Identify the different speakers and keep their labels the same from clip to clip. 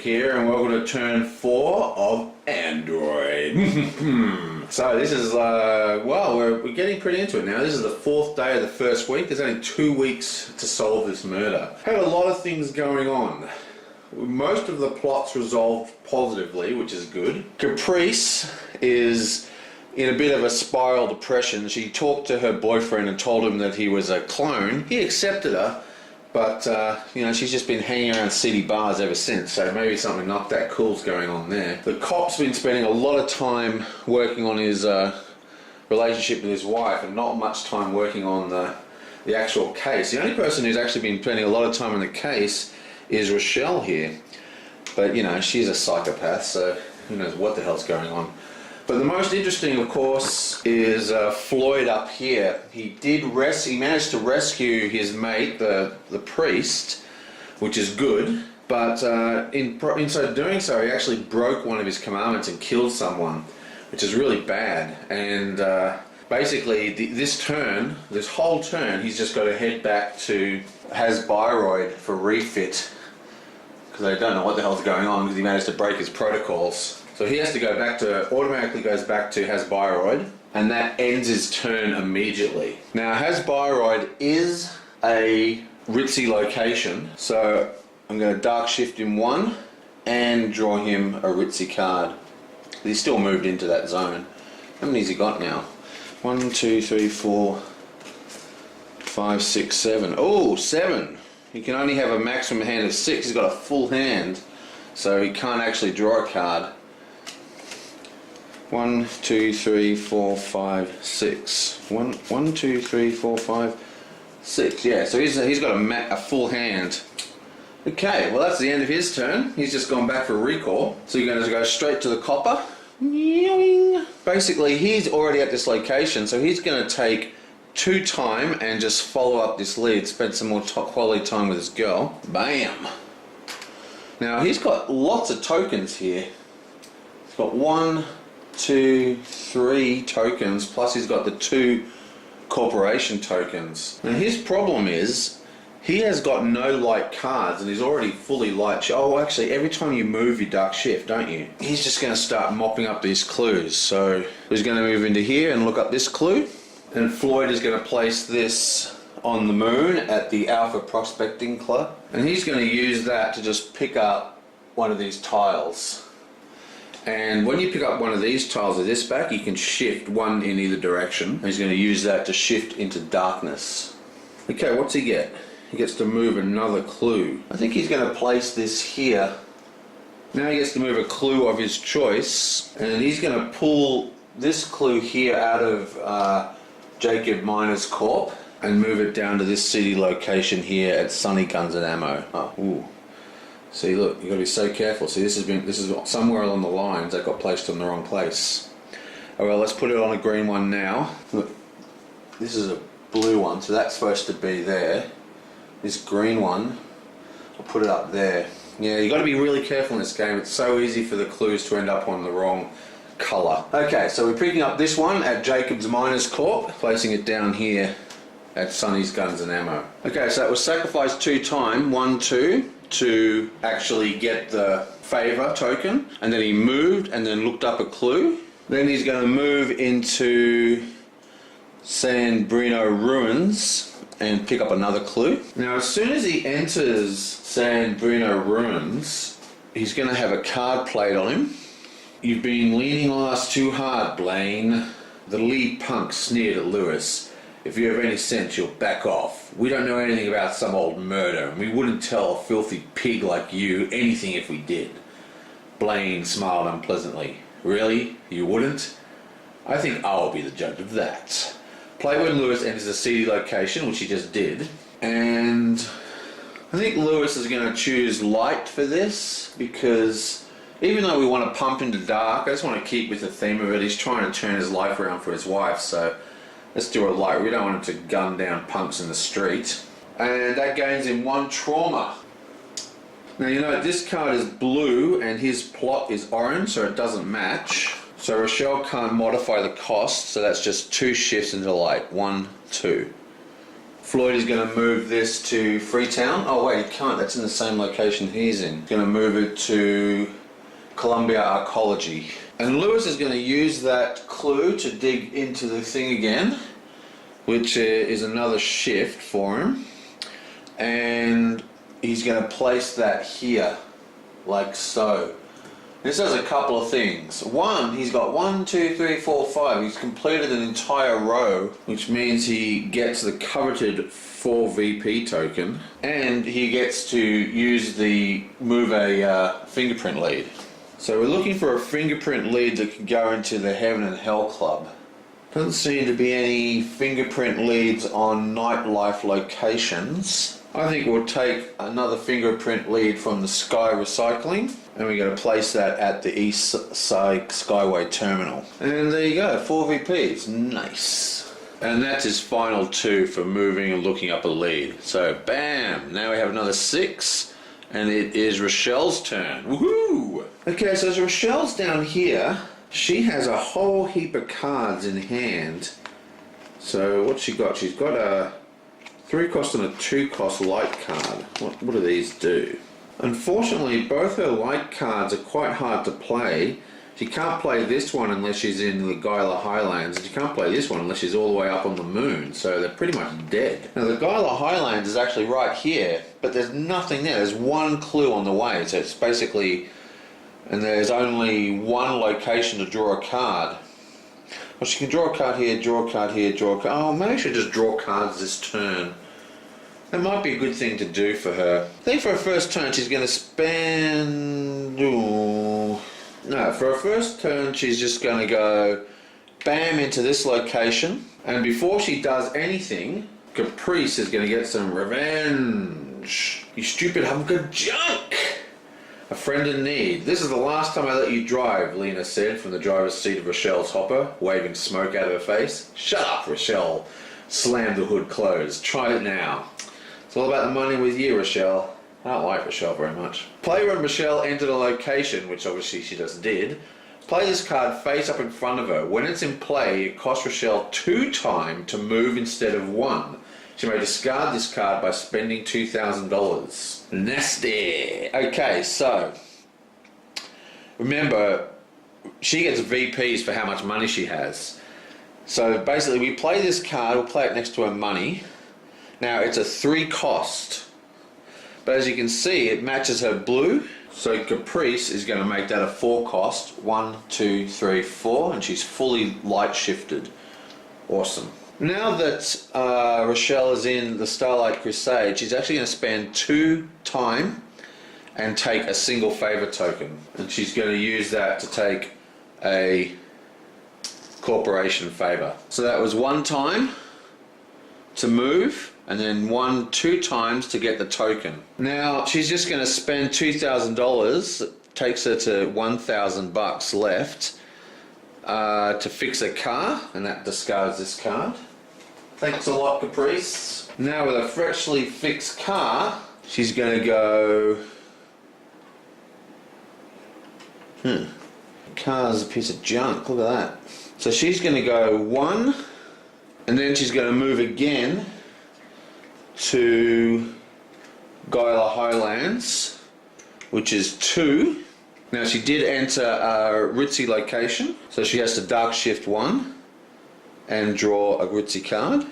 Speaker 1: here, and welcome to turn 4 of Android. So this is, well, we're getting pretty into it now. This is the 4th day of the first week. There's only 2 weeks to solve this murder. Had a lot of things going on. Most of the plot's resolved positively, which is good. Caprice is in a bit of a spiral depression. She talked to her boyfriend and told him that he was a clone. He accepted her, but you know, she's just been hanging around city bars ever since, so maybe something not that cool's going on there. The cop's been spending a lot of time working on his relationship with his wife and not much time working on the actual case. The only person who's actually been spending a lot of time on the case is Rochelle here, but you know, she's a psychopath, so who knows what the hell's going on. But the most interesting, of course, is Floyd up here. He managed to rescue his mate, the priest, which is good, but in so doing so, he actually broke one of his commandments and killed someone, which is really bad. And basically, this whole turn, he's just got to head back to Hasbiroid for refit, because they don't know what the hell's going on because he managed to break his protocols. So he has to go back automatically goes back to Hasbiroid, and that ends his turn immediately. Now Hasbiroid is a ritzy location, so I'm going to dark shift him 1 and draw him a ritzy card. He's still moved into that zone. How many has he got now? 1, 2, 3, 4, 5, 6, 7. Oh, 7. He can only have a maximum hand of 6. He's got a full hand, so he can't actually draw a card. 1, 2, 3, 4, 5, 6. 1, 2, 3, 4, 5, 6. Yeah, so he's got a full hand. Okay, well that's the end of his turn. He's just gone back for a recall. So you're going to go straight to the copper. Basically, he's already at this location, so he's going to take 2 time and just follow up this lead, spend some more quality time with his girl. Bam! Now he's got lots of tokens here. He's got 1, 2, 3 tokens, plus he's got the 2 corporation tokens. Now his problem is he has got no light cards and he's already fully light. Oh, actually, every time you move, you dark shift, don't you? He's just going to start mopping up these clues. So he's going to move into here and look up this clue. And Floyd is going to place this on the moon at the Alpha Prospecting Club. And he's going to use that to just pick up one of these tiles. And when you pick up one of these tiles of this back, you can shift 1 in either direction. And he's going to use that to shift into darkness. Okay, what's he get? He gets to move another clue. I think he's going to place this here. Now he gets to move a clue of his choice. And he's going to pull this clue here out of Jacob Miners Corp and move it down to this city location here at Sunny Guns and Ammo. Oh, ooh. See, look, you've got to be so careful. See, this is somewhere along the lines that got placed in the wrong place. Oh well, let's put it on a green one now. Look, this is a blue one, so that's supposed to be there. This green one, I'll put it up there. Yeah, you've got to be really careful in this game. It's so easy for the clues to end up on the wrong colour. Okay, so we're picking up this one at Jacob's Miners Corp, placing it down here at Sunny's Guns and Ammo. Okay, so it was sacrificed 2 time, 1, 2, to actually get the favour token, and then he moved and then looked up a clue. Then he's going to move into San Bruno Ruins and pick up another clue. Now as soon as he enters San Bruno Ruins, he's going to have a card played on him. You've been leaning on us too hard, Blaine. The lead punk sneered at Lewis. If you have any sense, you'll back off. We don't know anything about some old murder, and we wouldn't tell a filthy pig like you anything if we did. Blaine smiled unpleasantly. Really? You wouldn't? I think I'll be the judge of that. Play when Lewis enters a seedy location, which he just did. And I think Lewis is going to choose light for this, because even though we want to pump into dark, I just want to keep with the theme of it. He's trying to turn his life around for his wife, so let's do a light. We don't want him to gun down punks in the street. And that gains him 1 trauma. Now you know this card is blue and his plot is orange, so it doesn't match. So Rochelle can't modify the cost, so that's just 2 shifts into light. 1, 2. Floyd is going to move this to Freetown. Oh wait, he can't. That's in the same location he's in. He's going to move it to Columbia Arcology. And Lewis is going to use that clue to dig into the thing again, which is another shift for him. And he's going to place that here, like so. This does a couple of things. One, he's got 1, 2, 3, 4, 5. He's completed an entire row, which means he gets the coveted 4 VP token, and he gets to use the move a fingerprint lead. So we're looking for a fingerprint lead that can go into the Heaven and Hell Club. Doesn't seem to be any fingerprint leads on nightlife locations. I think we'll take another fingerprint lead from the Sky Recycling, and we're going to place that at the East Side Skyway Terminal. And there you go, 4 VPs, nice. And that's his final 2 for moving and looking up a lead. So bam, now we have another 6, and it is Rochelle's turn. Woohoo! Okay, so as Rochelle's down here, she has a whole heap of cards in hand. So what's she got? She's got a 3 cost and a 2 cost light card. What do these do? Unfortunately, both her light cards are quite hard to play. She can't play this one unless she's in the Gila Highlands, and she can't play this one unless she's all the way up on the moon, so they're pretty much dead. Now the Gila Highlands is actually right here, but there's nothing there. There's one clue on the way, so it's basically, and there's only one location to draw a card. Well, she can draw a card here, draw a card here, draw a card. Oh, maybe she'll just draw cards this turn. That might be a good thing to do for her. I think for her first turn she's going to spend... Ooh. No, for her first turn she's just going to go bam into this location. And before she does anything, Caprice is going to get some revenge. You stupid hunk of junk! A friend in need. This is the last time I let you drive, Lena said from the driver's seat of Rochelle's hopper, waving smoke out of her face. Shut up, Rochelle. Slammed the hood closed. Try it now. It's all about the money with you, Rochelle. I don't like Rochelle very much. Play when Rochelle entered a location, which obviously she just did. Play this card face up in front of her. When it's in play, it costs Rochelle 2 time to move instead of 1. She may discard this card by spending $2,000. Nasty! Okay, so remember, she gets VPs for how much money she has. So basically we play this card, we'll play it next to her money. Now it's a 3 cost, but as you can see it matches her blue, so Caprice is going to make that a 4 cost. 1, 2, 3, 4, and she's fully light shifted. Awesome. Now that Rochelle is in the Starlight Crusade, she's actually going to spend 2 time and take a single favour token, and she's going to use that to take a corporation favour. So that was 1 time to move, and then 2 times to get the token. Now she's just going to spend $2,000, takes her to $1,000 left to fix a car, and that discards this card. Thanks a lot, Caprice. Now with a freshly fixed car, she's going to go... Car's a piece of junk, look at that. So she's going to go 1, and then she's going to move again to Gila Highlands, which is 2. Now she did enter a ritzy location, so she has to dark shift 1 and draw a ritzy card.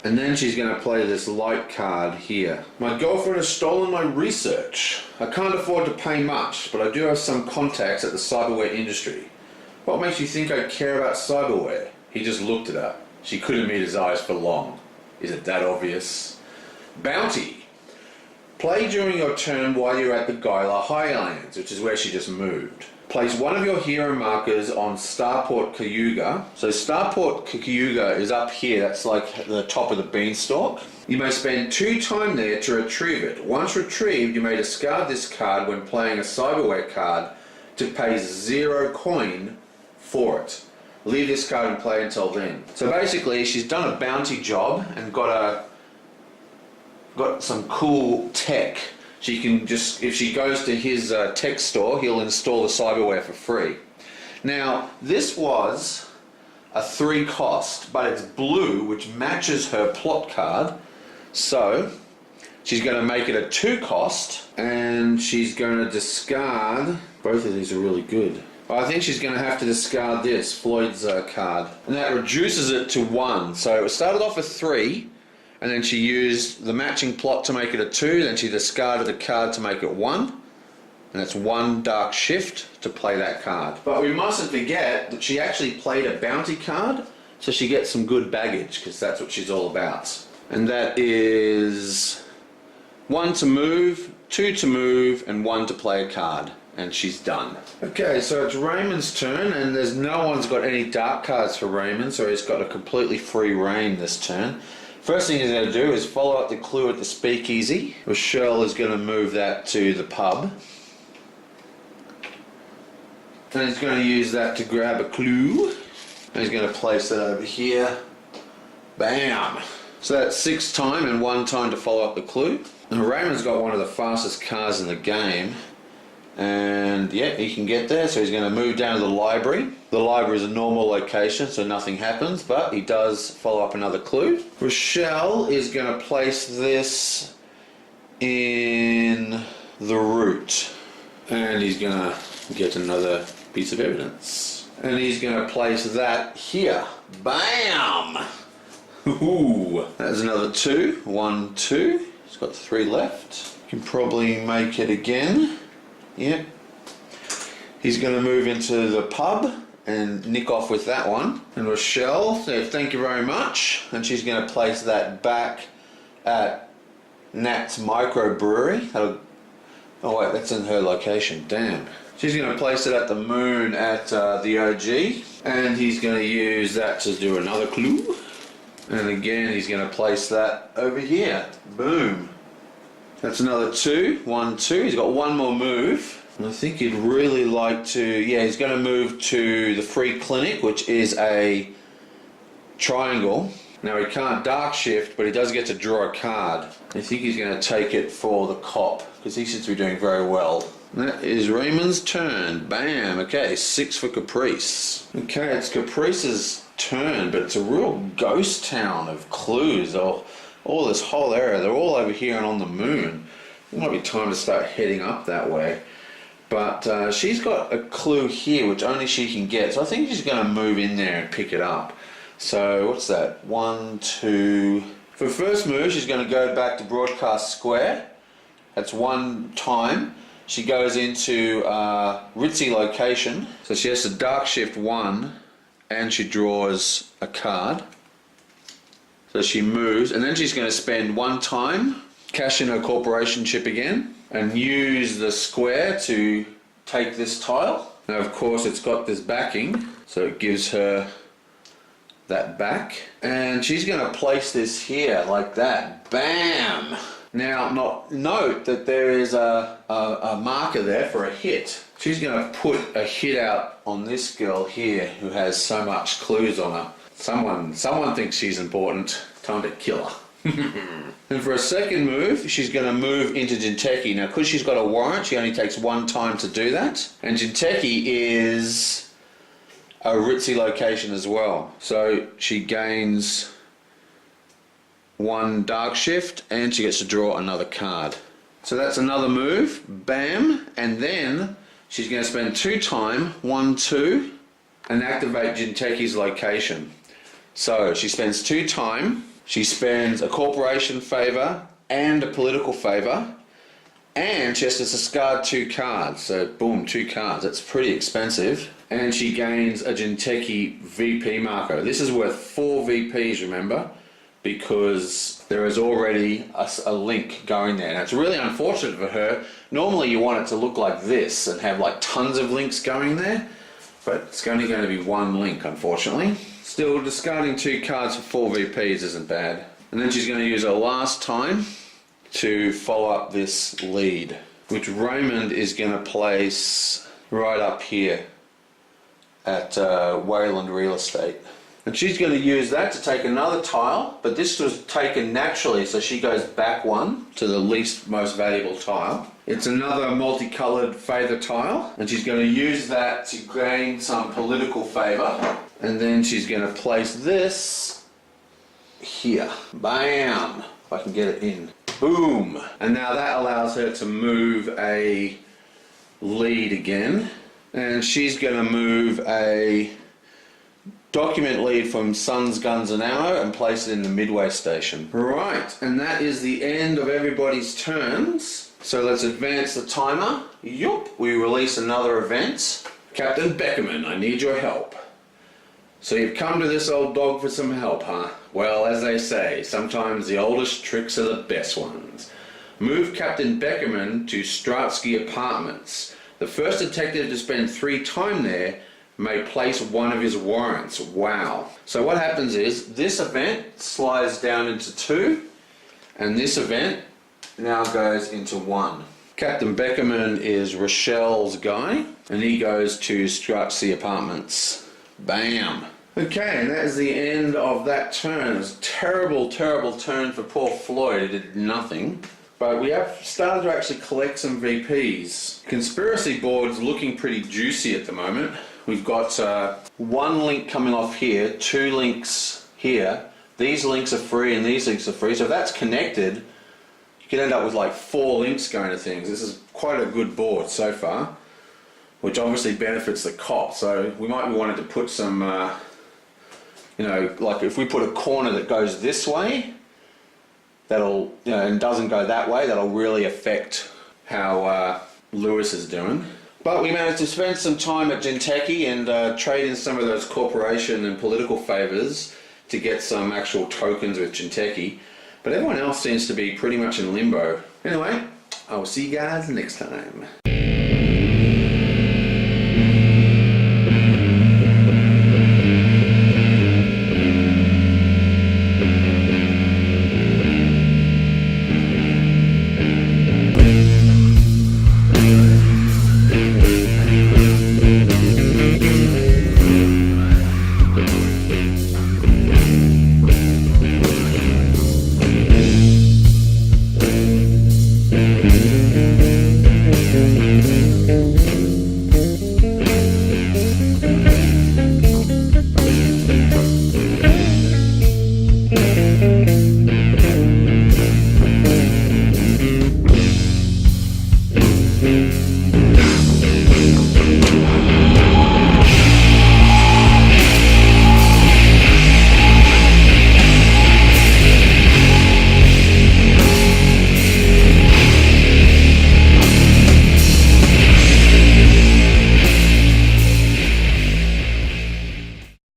Speaker 1: And then she's going to play this light card here. My girlfriend has stolen my research. I can't afford to pay much, but I do have some contacts at the cyberware industry. What makes you think I care about cyberware? He just looked at her. She couldn't meet his eyes for long. Is it that obvious? Bounty. Play during your turn while you're at the Gila Highlands, which is where she just moved. Place one of your hero markers on Starport Cayuga. So Starport Cayuga is up here, that's like the top of the beanstalk. You may spend 2 time there to retrieve it. Once retrieved, you may discard this card when playing a cyberware card to pay 0 coin for it. Leave this card in play until then. So basically, she's done a bounty job and got some cool tech. She can just, if she goes to his tech store, he'll install the cyberware for free. Now, this was a 3 cost, but it's blue, which matches her plot card. So she's going to make it a 2 cost, and she's going to discard. Both of these are really good. I think she's going to have to discard this, Floyd's card. And that reduces it to 1. So it started off with 3, and then she used the matching plot to make it a 2, then she discarded a card to make it 1. And that's 1 dark shift to play that card. But we mustn't forget that she actually played a bounty card, so she gets some good baggage, because that's what she's all about. And that is 1 to move, 2 to move, and 1 to play a card. And she's done. Okay, so it's Raymond's turn, and there's no one's got any dark cards for Raymond, so he's got a completely free reign this turn. First thing he's going to do is follow up the clue at the speakeasy. Rochelle is going to move that to the pub. And he's going to use that to grab a clue. And he's going to place it over here. Bam! So that's 6 time and 1 time to follow up the clue. And Raymond's got one of the fastest cars in the game. And yeah, he can get there, so he's going to move down to the library. The library is a normal location, so nothing happens, but he does follow up another clue. Rochelle is going to place this in the route. And he's going to get another piece of evidence. And he's going to place that here. Bam! Ooh, that's another 2. 1, 2. He's got 3 left. Can probably make it again. Yep. He's going to move into the pub and nick off with that one. And Rochelle said, thank you very much. And she's going to place that back at Nat's microbrewery. Oh wait, that's in her location. Damn. She's going to place it at the Moon at the OG. And he's going to use that to do another clue. And again, he's going to place that over here. Boom. That's another 2. 1, 2. He's got 1 more move. And I think he'd really like to... Yeah, he's going to move to the free clinic, which is a triangle. Now, he can't dark shift, but he does get to draw a card. I think he's going to take it for the cop, because he seems to be doing very well. That is Raymond's turn. Bam. Okay, 6 for Caprice. Okay, it's Caprice's turn, but it's a real ghost town of clues. All this whole area, they're all over here and on the Moon. It might be time to start heading up that way. But she's got a clue here which only she can get. So I think she's going to move in there and pick it up. So what's that? 1, 2... For first move, she's going to go back to Broadcast Square. That's 1 time. She goes into Ritzy location. So she has to dark shift 1 and she draws a card. So she moves, and then she's going to spend 1 time, cash in her corporation chip again, and use the square to take this tile. Now, of course, it's got this backing, so it gives her that back. And she's going to place this here, like that. Bam! Now, note that there is a marker there for a hit. She's going to put a hit out on this girl here who has so much clues on her. Someone thinks she's important. Time to kill her. And for a second move, she's going to move into Jinteki. Now, because she's got a warrant, she only takes 1 time to do that. And Jinteki is a Ritzy location as well. So she gains 1 dark shift and she gets to draw another card. So that's another move. Bam. And then she's going to spend 2 time, 1, 2, and activate Jinteki's location. So she spends 2 time, she spends a corporation favour and a political favour, and she has to discard 2 cards. So boom, 2 cards. That's pretty expensive. And she gains a Jinteki VP marker. This is worth 4 VPs, remember, because there is already a link going there. Now, it's really unfortunate for her. Normally you want it to look like this and have like tons of links going there, but it's only going to be 1 link, unfortunately. Still, discarding 2 cards for 4 VPs isn't bad. And then she's going to use her last time to follow up this lead, which Raymond is going to place right up here at Wayland Real Estate. And she's going to use that to take another tile, but this was taken naturally, so she goes back 1 to the least most valuable tile. It's another multicoloured favour tile, and she's going to use that to gain some political favour. And then she's going to place this here. Bam! If I can get it in. Boom! And now that allows her to move a lead again. And she's going to move a document lead from Sons, Guns and Ammo and place it in the midway station. Right, and that is the end of everybody's turns. So let's advance the timer. Yup, we release another event. Captain Beckerman, I need your help. So you've come to this old dog for some help, huh? Well, as they say, sometimes the oldest tricks are the best ones. Move Captain Beckerman to Stratsky Apartments. The first detective to spend 3 time there may place one of his warrants. Wow. So what happens is, this event slides down into 2, and this event now goes into 1. Captain Beckerman is Rochelle's guy, and he goes to Stratsky Apartments. Bam. Okay, and that is the end of that turn. It was a terrible, terrible turn for poor Floyd. He did nothing. But we have started to actually collect some VPs. Conspiracy board's looking pretty juicy at the moment. We've got 1 link coming off here, 2 links here. These links are free and these links are free. So if that's connected, you could end up with like 4 links going to things. This is quite a good board so far, which obviously benefits the cop. So we might be wanting to put some, like if we put a corner that goes this way, that'll, and doesn't go that way, that'll really affect how Lewis is doing. But we managed to spend some time at Jinteki and trade in some of those corporation and political favours to get some actual tokens with Jinteki. But everyone else seems to be pretty much in limbo. Anyway, I will see you guys next time.